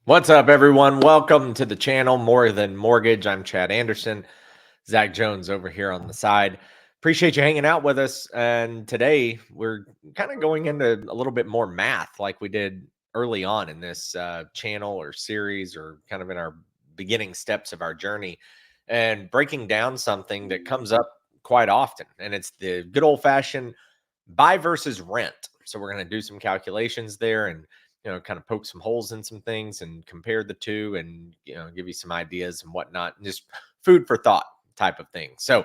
What's up, everyone? Welcome to the channel, More Than Mortgage. I'm Chad Anderson. Zach Jones over here on the side. Appreciate you hanging out with us. And today we're kind of going into a little bit more math like we did early on in this channel or series, or kind of in our beginning steps of our journey, and breaking down something that comes up quite often. And it's the good old fashioned buy versus rent. So we're going to do some calculations there and kind of poke some holes in some things and compare the two, and give you some ideas and whatnot, and just food for thought type of thing. So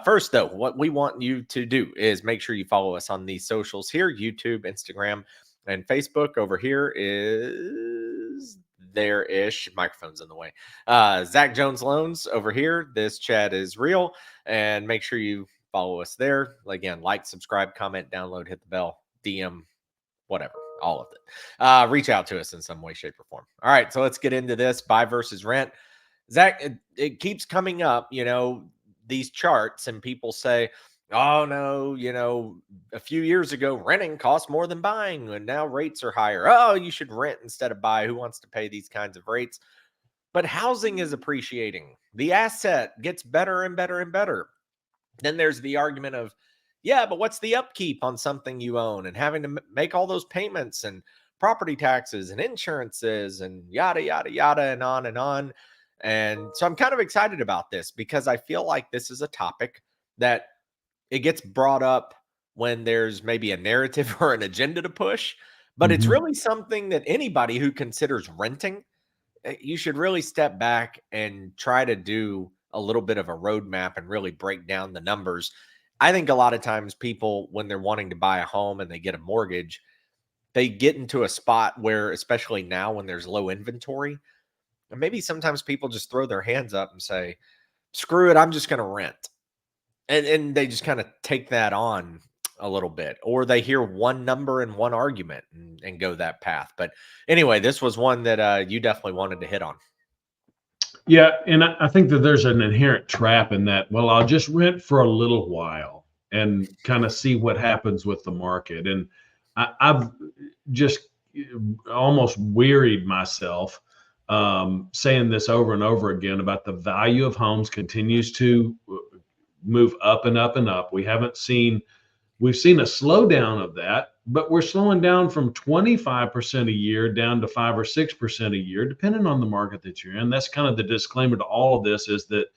first, though, what we want you to do is make sure you follow us on these socials here: YouTube, Instagram, and Facebook. Over here is there-ish. Microphone's in the way. Zach Jones Loans over here. This Chad is real. And make sure you follow us there. Again, like, subscribe, comment, download, hit the bell, DM, whatever, all of it. Reach out to us in some way, shape, or form. All right, so let's get into this buy versus rent. Zach, it keeps coming up, these charts, and people say, oh no, a few years ago, renting cost more than buying, and now rates are higher. Oh, you should rent instead of buy. Who wants to pay these kinds of rates? But housing is appreciating. The asset gets better and better and better. Then there's the argument of, yeah, but what's the upkeep on something you own, and having to make all those payments and property taxes and insurances and yada, yada, yada, and on and on. And so I'm kind of excited about this because I feel like this is a topic that it gets brought up when there's maybe a narrative or an agenda to push, but it's Mhm. really something that anybody who considers renting, you should really step back and try to do a little bit of a roadmap and really break down the numbers. I think a lot of times people, when they're wanting to buy a home and they get a mortgage, they get into a spot where, especially now when there's low inventory, and maybe sometimes people just throw their hands up and say, screw it, I'm just going to rent. And they just kind of take that on a little bit, or they hear one number and one argument and go that path. But anyway, this was one that you definitely wanted to hit on. Yeah, and I think that there's an inherent trap in that. Well, I'll just rent for a little while and kind of see what happens with the market. And I've just almost wearied myself saying this over and over again about the value of homes continues to move up and up and up. We've seen a slowdown of that, but we're slowing down from 25% a year down to 5 or 6% a year, depending on the market that you're in. That's kind of the disclaimer to all of this, is that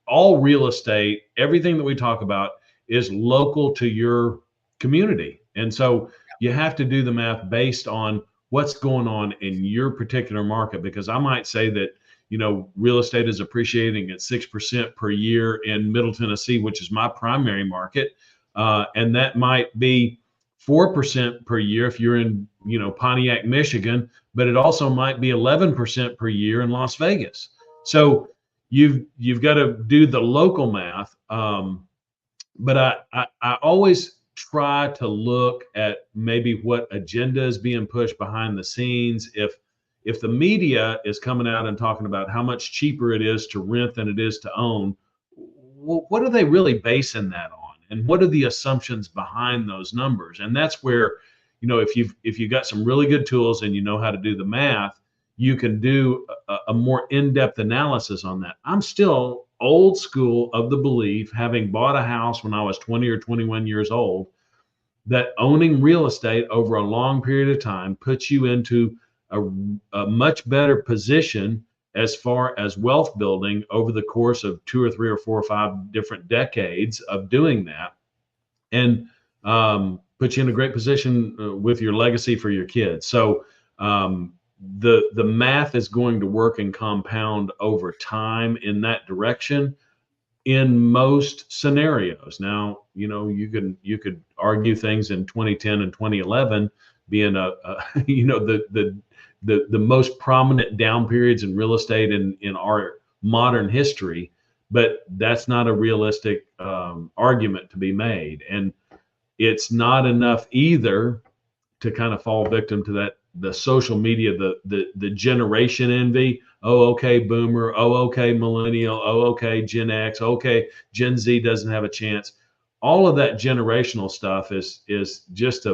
all real estate, everything that we talk about, is local to your community. And so you have to do the math based on what's going on in your particular market, because I might say that real estate is appreciating at 6% per year in Middle Tennessee, which is my primary market. And that might be 4% per year if you're in, Pontiac, Michigan, but it also might be 11% per year in Las Vegas. So you've got to do the local math. But I always try to look at maybe what agenda is being pushed behind the scenes. If the media is coming out and talking about how much cheaper it is to rent than it is to own, what are they really basing that on? And what are the assumptions behind those numbers? And that's where, if you've got some really good tools and you know how to do the math, you can do a more in-depth analysis on that. I'm still old school of the belief, having bought a house when I was 20 or 21 years old, that owning real estate over a long period of time puts you into a much better position as far as wealth building over the course of 2 or 3 or 4 or 5 different decades of doing that, and put you in a great position with your legacy for your kids. So the math is going to work and compound over time in that direction in most scenarios. Now, you could argue things in 2010 and 2011 being the most prominent down periods in real estate in our modern history, but that's not a realistic argument to be made. And it's not enough either to kind of fall victim to that, the social media, the generation envy. Oh, okay, boomer. Oh, okay, millennial. Oh, okay, Gen X. Okay, Gen Z doesn't have a chance. All of that generational stuff is just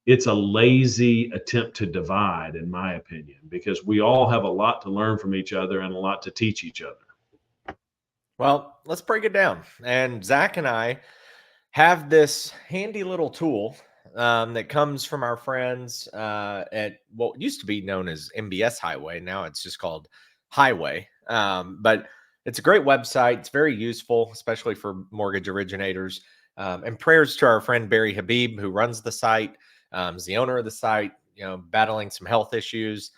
it's a lazy attempt to divide, in my opinion, because we all have a lot to learn from each other and a lot to teach each other. Well, let's break it down. And Zach and I have this handy little tool that comes from our friends at what used to be known as MBS Highway. Now it's just called Highway. But it's a great website. It's very useful, especially for mortgage originators. And prayers to our friend Barry Habib, who runs the site, is the owner of the site, battling some health issues.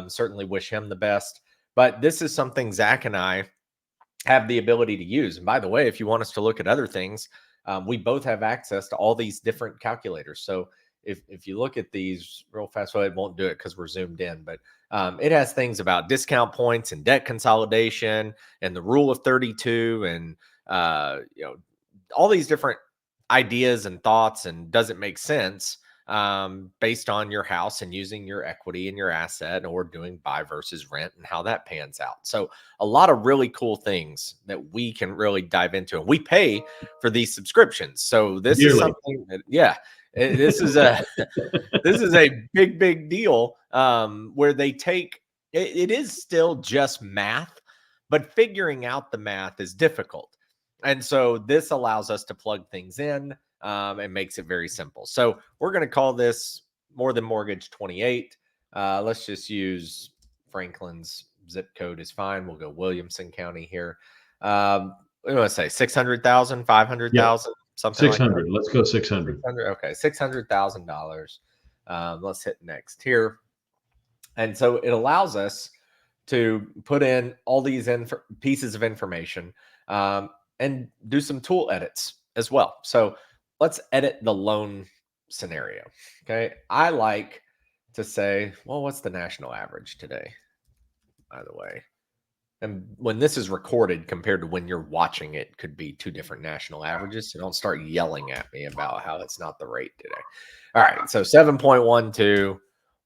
Certainly wish him the best. But this is something Zach and I have the ability to use. And by the way, if you want us to look at other things, we both have access to all these different calculators. So if you look at these real fast, well, it won't do it because we're zoomed in, but it has things about discount points and debt consolidation and the rule of 32 and all these different ideas and thoughts, and does it make sense based on your house and using your equity and your asset, or doing buy versus rent and how that pans out. So a lot of really cool things that we can really dive into, and we pay for these subscriptions. So this is Yearly. something that, this is a this is a big deal, where they take it is still just math, but figuring out the math is difficult. And so this allows us to plug things in, and makes it very simple. So we're going to call this More Than Mortgage 28. Let's just use Franklin's zip code is fine. We'll go Williamson County here. We want to say 600,000, 500,000, something like that. 600. Let's go 600. 600. Okay, $600,000. Let's hit next here. And so it allows us to put in all these pieces of information, and do some tool edits as well. So let's edit the loan scenario. Okay. I like to say, well, what's the national average today, by the way? And when this is recorded compared to when you're watching it, could be two different national averages. So don't start yelling at me about how it's not the rate today. All right. So 7.12,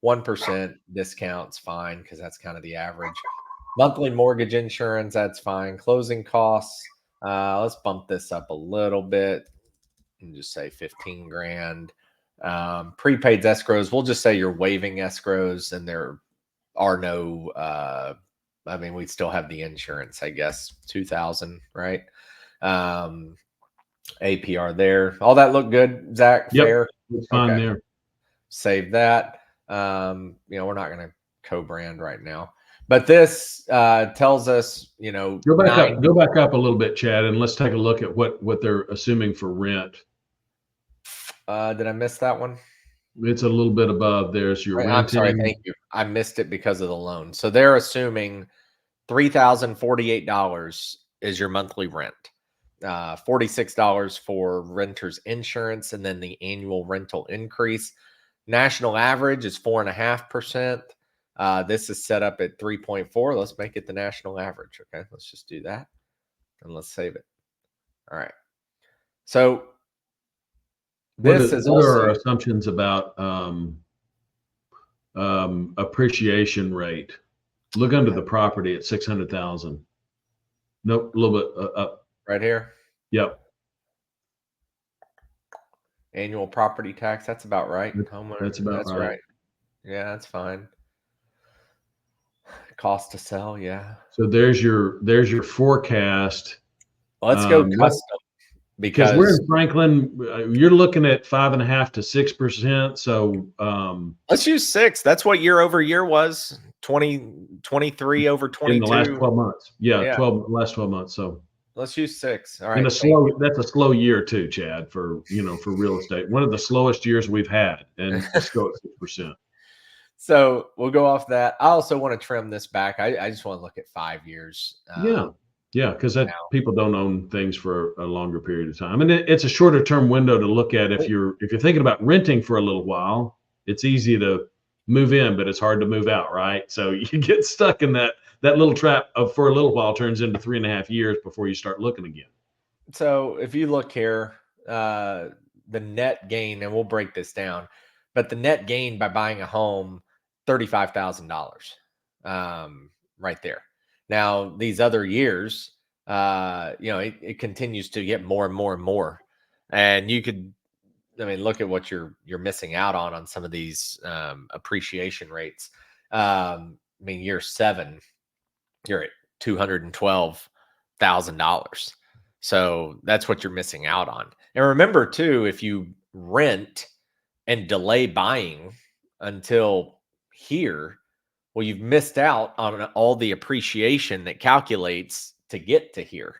1% discount's fine because that's kind of the average. Monthly mortgage insurance, that's fine. Closing costs, let's bump this up a little bit and just say 15 grand. Prepaid escrows, we'll just say you're waiving escrows and there are no, we still have the insurance, I guess, 2,000, right? APR there. All that look good, Zach? Yep, fair? it's fine there. Save that. We're not going to co-brand right now. But this tells us, Go back up a little bit, Chad, and let's take a look at what they're assuming for rent. Did I miss that one? It's a little bit above. There's your renting. I'm sorry, thank you. I missed it because of the loan. So they're assuming $3,048 is your monthly rent. $46 for renter's insurance, and then the annual rental increase. National average is 4.5%. This is set up at 3.4. Let's make it the national average. Okay, let's just do that and let's save it. All right. So this is what also are our assumptions about appreciation rate? Look under the property at 600,000. Nope, a little bit up. Right here. Yep. Annual property tax. That's about right. Homeowner. That's about right. Yeah, that's fine. Cost to sell. Yeah. So there's your forecast. Let's go custom. Because we're in Franklin, you're looking at 5.5 to 6%. So let's use 6. That's what year over year was. 2023 over 22 in the last 12 months. Yeah. Last 12 months. So let's use 6. All right. And that's a slow year too, Chad, for real estate. One of the slowest years we've had, and it's still at 6%. So we'll go off that. I also want to trim this back. I just want to look at 5 years. Yeah, because people don't own things for a longer period of time, and it's a shorter term window to look at. If you're thinking about renting for a little while, it's easy to move in, but it's hard to move out, right? So you get stuck in that little trap of, for a little while, turns into 3.5 years before you start looking again. So if you look here, the net gain, and we'll break this down, but the net gain by buying a home, $35,000, right there. Now, these other years, it continues to get more and more and more. And you could I mean, look at what you're missing out on some of these appreciation rates. I mean, year 7, you're at $212,000. So that's what you're missing out on. And remember too, if you rent and delay buying until here, well, you've missed out on all the appreciation that calculates to get to here.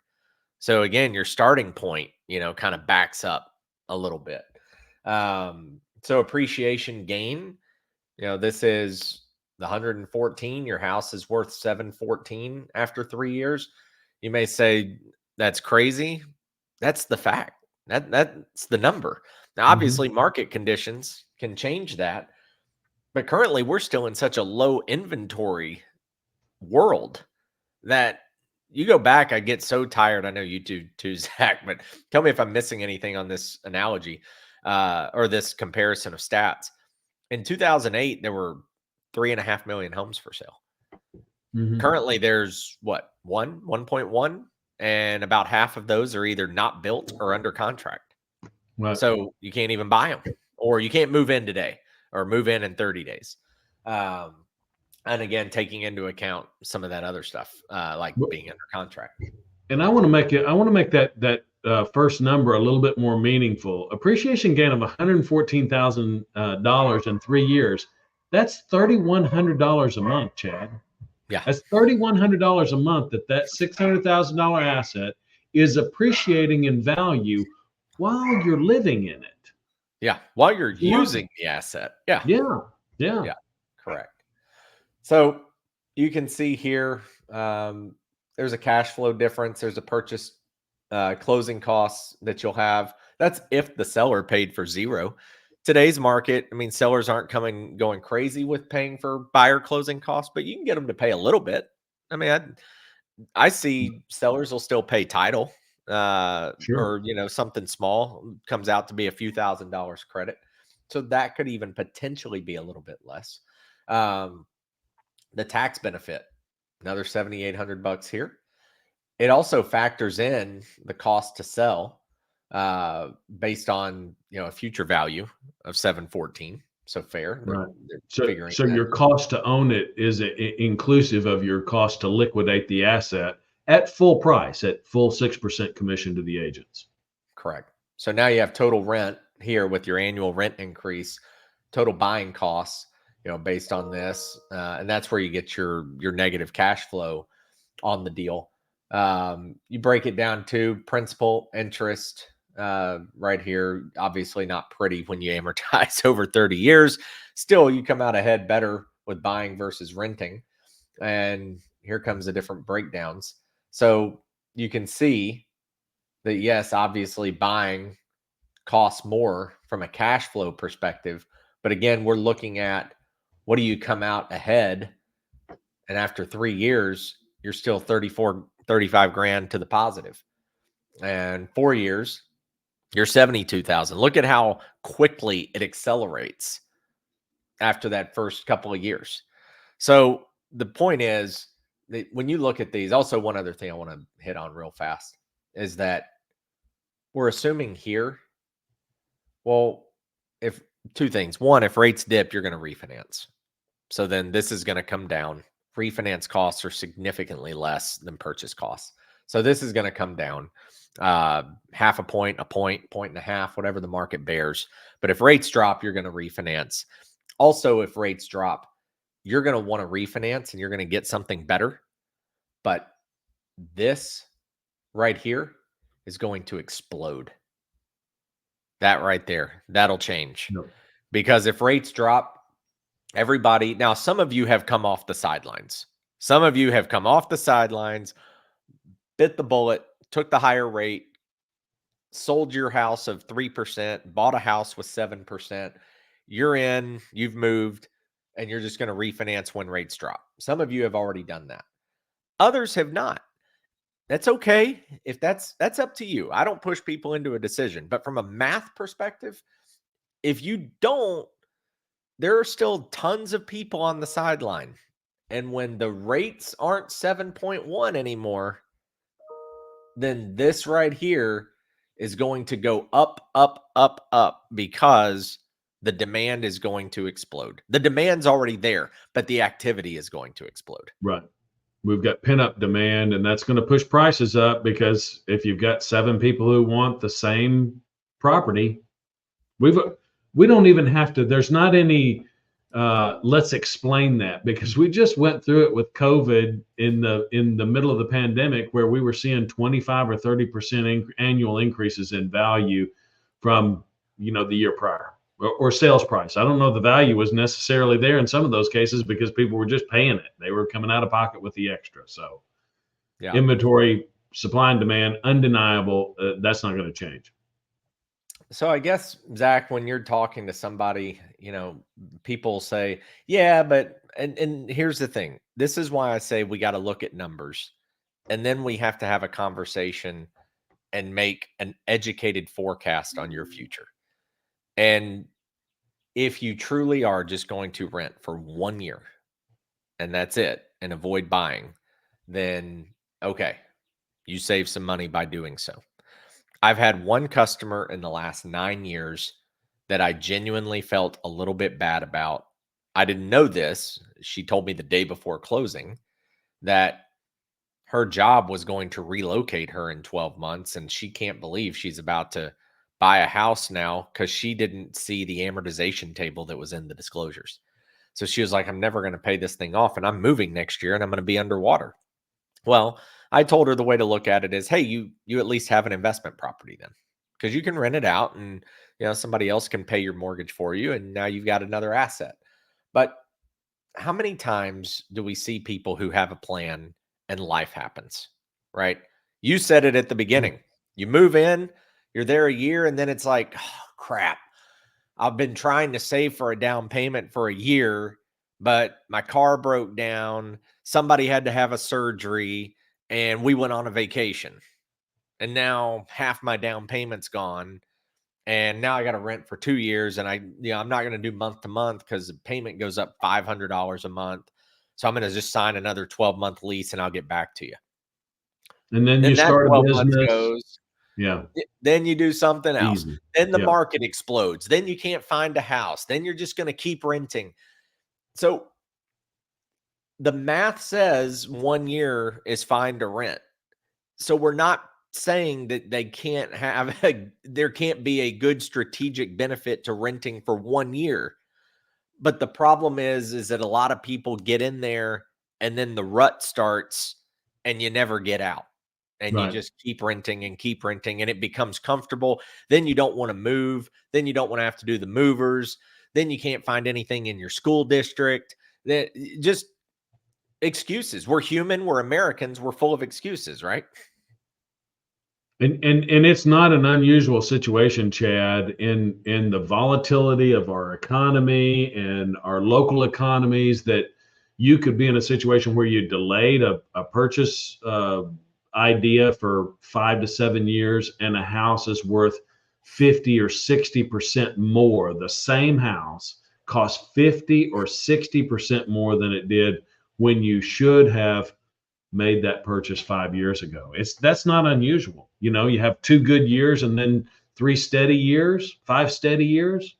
So again, your starting point, kind of backs up a little bit. So appreciation gain, this is the 114. Your house is worth 714 after 3 years. You may say that's crazy. That's the fact. That's the number. Now, Mhm. obviously, market conditions can change that, but currently we're still in such a low inventory world that you go back. I get so tired. I know you do too, Zach, but tell me if I'm missing anything on this analogy or this comparison of stats. In 2008, there were 3.5 million homes for sale. Mhm. Currently, there's 1.1, and about half of those are either not built or under contract. Right. So you can't even buy them, or you can't move in today or move in 30 days. Um, and again, taking into account some of that other stuff, like Well, being under contract. and I want to make that first number a little bit more meaningful. Appreciation gain of $114,000 in 3 years. That's $3,100 a month, Chad. Yeah. That's $3,100 a month that $600,000 asset is appreciating in value while you're living in it. Yeah. While you're Yeah, using the asset. Yeah. yeah, yeah. Yeah. Correct. So you can see here, there's a cash flow difference. There's a purchase closing costs that you'll have. That's if the seller paid for zero. Today's market, I mean, sellers aren't going crazy with paying for buyer closing costs, but you can get them to pay a little bit. I mean, I see sellers will still pay title, Sure. or something small comes out to be a few $1,000s credit. So that could even potentially be a little bit less. Um, the tax benefit, another $7,800 here. It also factors in the cost to sell, based on a future value of 714. So fair. They're, Right. they're So, figuring so that. your cost to own it is inclusive of your cost to liquidate the asset at full price, at full 6% commission to the agents. Correct. So now you have total rent here with your annual rent increase, total buying costs, based on this, and that's where you get your negative cash flow on the deal. You break it down to principal, interest, right here. Obviously, not pretty when you amortize over 30 years. Still, you come out ahead better with buying versus renting. And here comes the different breakdowns. So you can see that, yes, obviously buying costs more from a cash flow perspective. But again, we're looking at what do you come out ahead? And after 3 years, you're still 34, 35 grand to the positive. And 4 years, you're 72,000. Look at how quickly it accelerates after that first couple of years. So the point is that when you look at these, also one other thing I want to hit on real fast is that we're assuming here, well, if two things. One, if rates dip, you're going to refinance. So then this is going to come down. Refinance costs are significantly less than purchase costs. So this is going to come down, half a point, point and a half, whatever the market bears. But if rates drop, you're going to refinance. Also, if rates drop, you're going to want to refinance and you're going to get something better. But this right here is going to explode. That right there, that'll change. No. Because if rates drop, everybody, now some of you have come off the sidelines. Some of you have come off the sidelines, bit the bullet, took the higher rate, sold your house of 3%, bought a house with 7%. You're in, you've moved, and you're just going to refinance when rates drop. Some of you have already done that. Others have not. That's okay. If that's up to you. I don't push people into a decision, but from a math perspective, if you don't, there are still tons of people on the sideline. And when the rates aren't 7.1 anymore, then this right here is going to go up, up, up, up because the demand is going to explode. The demand's already there, but the activity is going to explode. Right. We've got pent up demand, and that's going to push prices up because if you've got 7 people who want the same property, we've we don't even have to. There's not any. Let's explain that because we just went through it with COVID in the middle of the pandemic, where we were seeing 25 or 30% annual increases in value from the year prior, or sales price. I don't know the value was necessarily there in some of those cases because people were just paying it. They were coming out of pocket with the extra. So Yeah. inventory, supply and demand, undeniable. That's not going to change. So I guess, Zach, when you're talking to somebody, people say, yeah, but and here's the thing. This is why I say we got to look at numbers, and then we have to have a conversation and make an educated forecast on your future. And if you truly are just going to rent for 1 year and that's it and avoid buying, then okay, you save some money by doing so. I've had one customer in the last 9 years that I genuinely felt a little bit bad about. I didn't know this. She told me the day before closing that her job was going to relocate her in 12 months. And she can't believe she's about to buy a house now because she didn't see the amortization table that was in the disclosures. So she was like, I'm never going to pay this thing off. And I'm moving next year and I'm going to be underwater. Well, I told her the way to look at it is, hey, you at least have an investment property then, because you can rent it out and somebody else can pay your mortgage for you, and now you've got another asset. But how many times do we see people who have a plan and life happens, right? You said it at the beginning. You move in, you're there a year, and then it's like, oh, crap. I've been trying to save for a down payment for a year, but my car broke down. Somebody had to have a surgery, and we went on a vacation. And now half my down payment's gone. And now I got to rent for 2 years. And I'm not going to do month to month because the payment goes up $500 a month. So I'm going to just sign another 12-month lease and I'll get back to you. And then you Then that start a 12 months business. goes. Yeah. Then you do something else. Easy. Then the Yeah. market explodes. Then you can't find a house. Then you're just going to keep renting. So the math says 1 year is fine to rent. So we're not saying that they can't have there can't be a good strategic benefit to renting for 1 year. But the problem is that a lot of people get in there and then the rut starts and you never get out. And you Right. just keep renting and it becomes comfortable. Then you don't want to move. Then you don't want to have to do the movers. Then you can't find anything in your school district. That just excuses. We're human, we're Americans, we're full of excuses, right? And it's not an unusual situation, Chad, in the volatility of our economy and our local economies, that you could be in a situation where you delayed a purchase idea for 5 to 7 years, and a house is worth 50 or 60% more. The same house costs 50 or 60% more than it did when you should have made that purchase 5 years ago. That's not unusual. You have 2 good years and then 3 steady years, 5 steady years.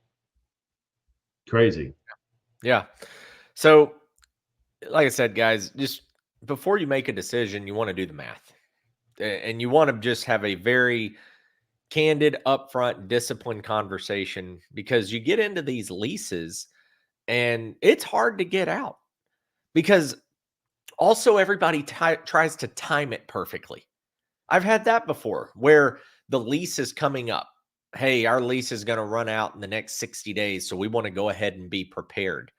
Crazy. Yeah. So, like I said, guys, just before you make a decision, you want to do the math. And you want to just have a very candid, upfront, disciplined conversation because you get into these leases and it's hard to get out because also everybody tries to time it perfectly. I've had that before where the lease is coming up. Hey, our lease is going to run out in the next 60 days. So we want to go ahead and be prepared.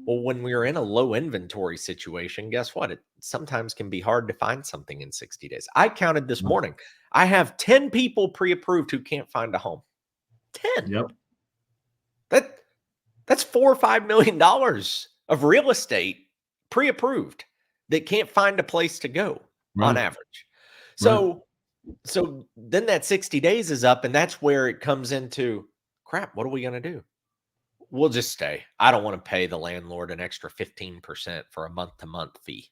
Well, when we're in a low inventory situation, guess what? It sometimes can be hard to find something in 60 days. I counted this morning. I have 10 people pre-approved who can't find a home. 10. Yep. That's $4 or $5 million of real estate pre-approved that can't find a place to go on Right. average. Right. So then that 60 days is up, and that's where it comes into crap. What are we going to do? We'll just stay. I don't want to pay the landlord an extra 15% for a month-to-month fee.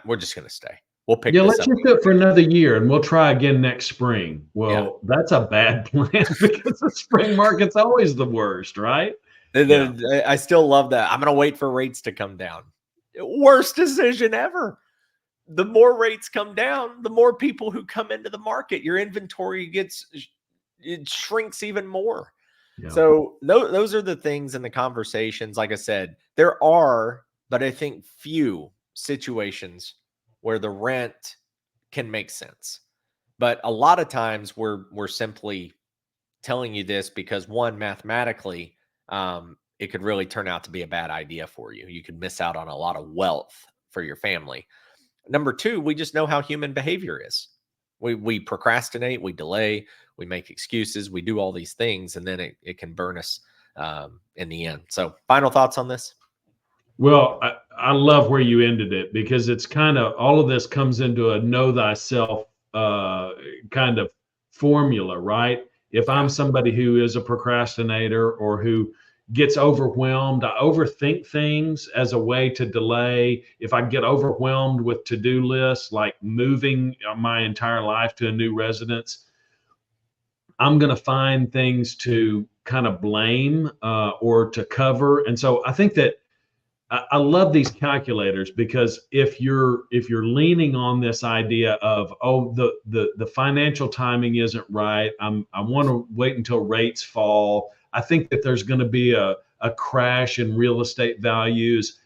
We're just going to stay. We'll pick Yeah, this let's up just do again it for next another year. year and we'll try again next spring. Yeah. Well, that's a bad plan because the spring market's always the worst, right? Yeah. I still love that. I'm going to wait for rates to come down. Worst decision ever. The more rates come down, the more people who come into the market. Your inventory it shrinks even more. Yeah. So those are the things and the conversations. Like I said, there are, but I think few situations where the rent can make sense. But a lot of times we're simply telling you this because one, mathematically, it could really turn out to be a bad idea for you. You could miss out on a lot of wealth for your family. Number two, we just know how human behavior is. We procrastinate, we delay, we make excuses, we do all these things, and then it can burn us in the end. So, final thoughts on this? Well, I love where you ended it because it's kind of all of this comes into a know thyself kind of formula, right? If I'm Yeah, somebody who is a procrastinator or who gets overwhelmed, I overthink things as a way to delay. If I get overwhelmed with to do lists like moving my entire life to a new residence, I'm going to find things to kind of blame or to cover. And so I think that I love these calculators because if you're leaning on this idea of, oh, the financial timing isn't right, I want to wait until rates fall. I think that there's going to be a crash in real estate values.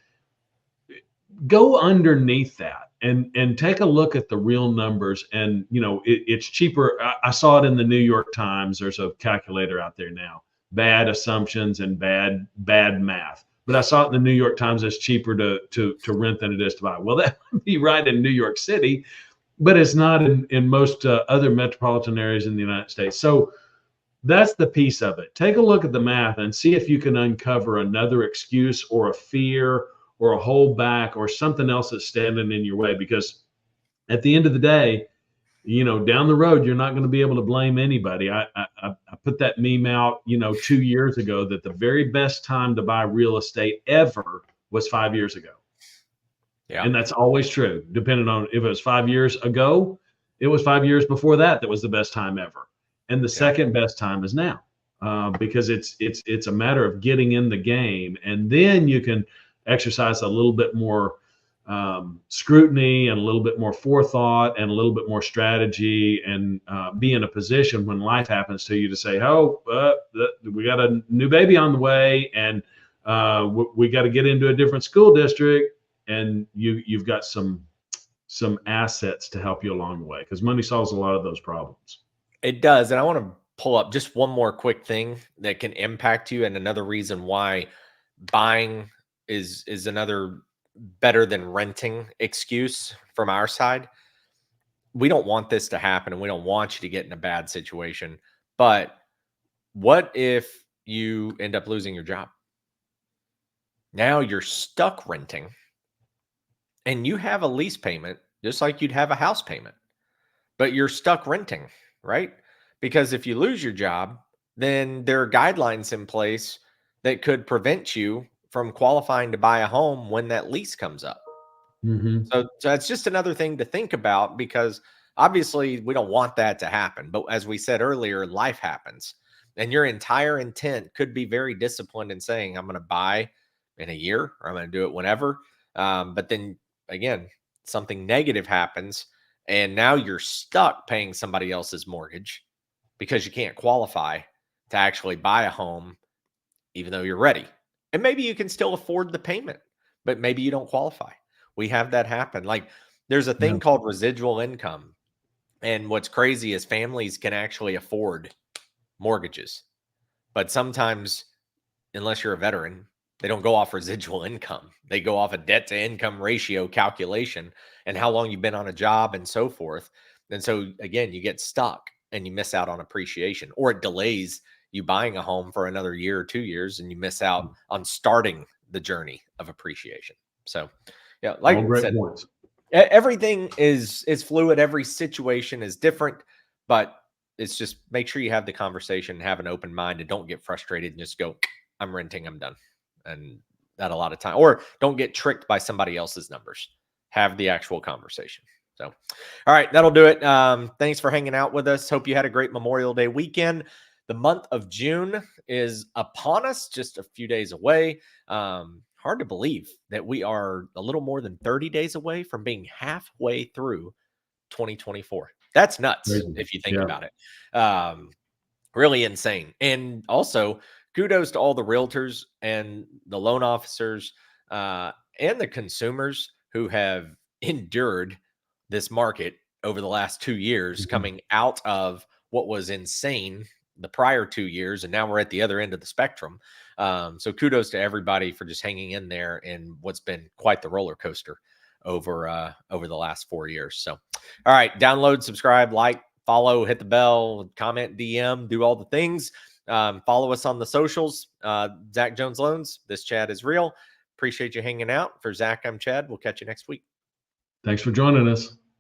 Go underneath that and take a look at the real numbers. And it's cheaper. I saw it in the New York Times. There's a calculator out there now. Bad assumptions and bad math. But I saw it in the New York Times. It's cheaper to rent than it is to buy. Well, that would be right in New York City, but it's not in most other metropolitan areas in the United States. So that's the piece of it. Take a look at the math and see if you can uncover another excuse or a fear or a holdback or something else that's standing in your way. Because at the end of the day, down the road, you're not going to be able to blame anybody. I put that meme out, 2 years ago that the very best time to buy real estate ever was 5 years ago. yeah, And that's always true, depending on if it was 5 years ago, it was 5 years before that was the best time ever. And the yeah. second best time is now, because it's a matter of getting in the game, and then you can exercise a little bit more scrutiny and a little bit more forethought and a little bit more strategy, and be in a position when life happens to you to say, oh, we got a new baby on the way, and we got to get into a different school district, and you've got some assets to help you along the way, because money solves a lot of those problems. It does. And I want to pull up just one more quick thing that can impact you, and another reason why buying is another better than renting excuse from our side. We don't want this to happen, and we don't want you to get in a bad situation. But what if you end up losing your job? Now you're stuck renting, and you have a lease payment just like you'd have a house payment, but you're stuck renting, right? Because if you lose your job, then there are guidelines in place that could prevent you from qualifying to buy a home when that lease comes up. Hmm. So that's just another thing to think about, because obviously we don't want that to happen. But as we said earlier, life happens. And your entire intent could be very disciplined in saying, I'm going to buy in a year, or I'm going to do it whenever. But then again, something negative happens. And now you're stuck paying somebody else's mortgage because you can't qualify to actually buy a home, even though you're ready. And maybe you can still afford the payment, but maybe you don't qualify. We have that happen. Like, there's a Yeah. thing called residual income. And what's crazy is families can actually afford mortgages, but sometimes, unless you're a veteran, they don't go off residual income. They go off a debt to income ratio calculation and how long you've been on a job and so forth. And so again, you get stuck and you miss out on appreciation, or it delays you buying a home for another year or 2 years, and you miss out on starting the journey of appreciation. So, yeah, like All I great said, points. everything is fluid. Every situation is different, but it's just make sure you have the conversation, have an open mind, and don't get frustrated and just go, I'm renting, I'm done. And that a lot of time, or don't get tricked by somebody else's numbers. Have the actual conversation. So, all right, that'll do it. Thanks for hanging out with us. Hope you had a great Memorial Day weekend. The month of June is upon us, just a few days away. Hard to believe that we are a little more than 30 days away from being halfway through 2024. That's nuts Crazy. if you think Yeah. about it. Really insane. And also, kudos to all the realtors and the loan officers and the consumers who have endured this market over the last 2 years, Mhm. coming out of what was insane the prior 2 years. And now we're at the other end of the spectrum. So kudos to everybody for just hanging in there in what's been quite the roller coaster over the last 4 years. So, all right, download, subscribe, like, follow, hit the bell, comment, DM, do all the things. Follow us on the socials. Zach Jones Loans. This Chad is real. Appreciate you hanging out. For Zach, I'm Chad. We'll catch you next week. Thanks for joining us.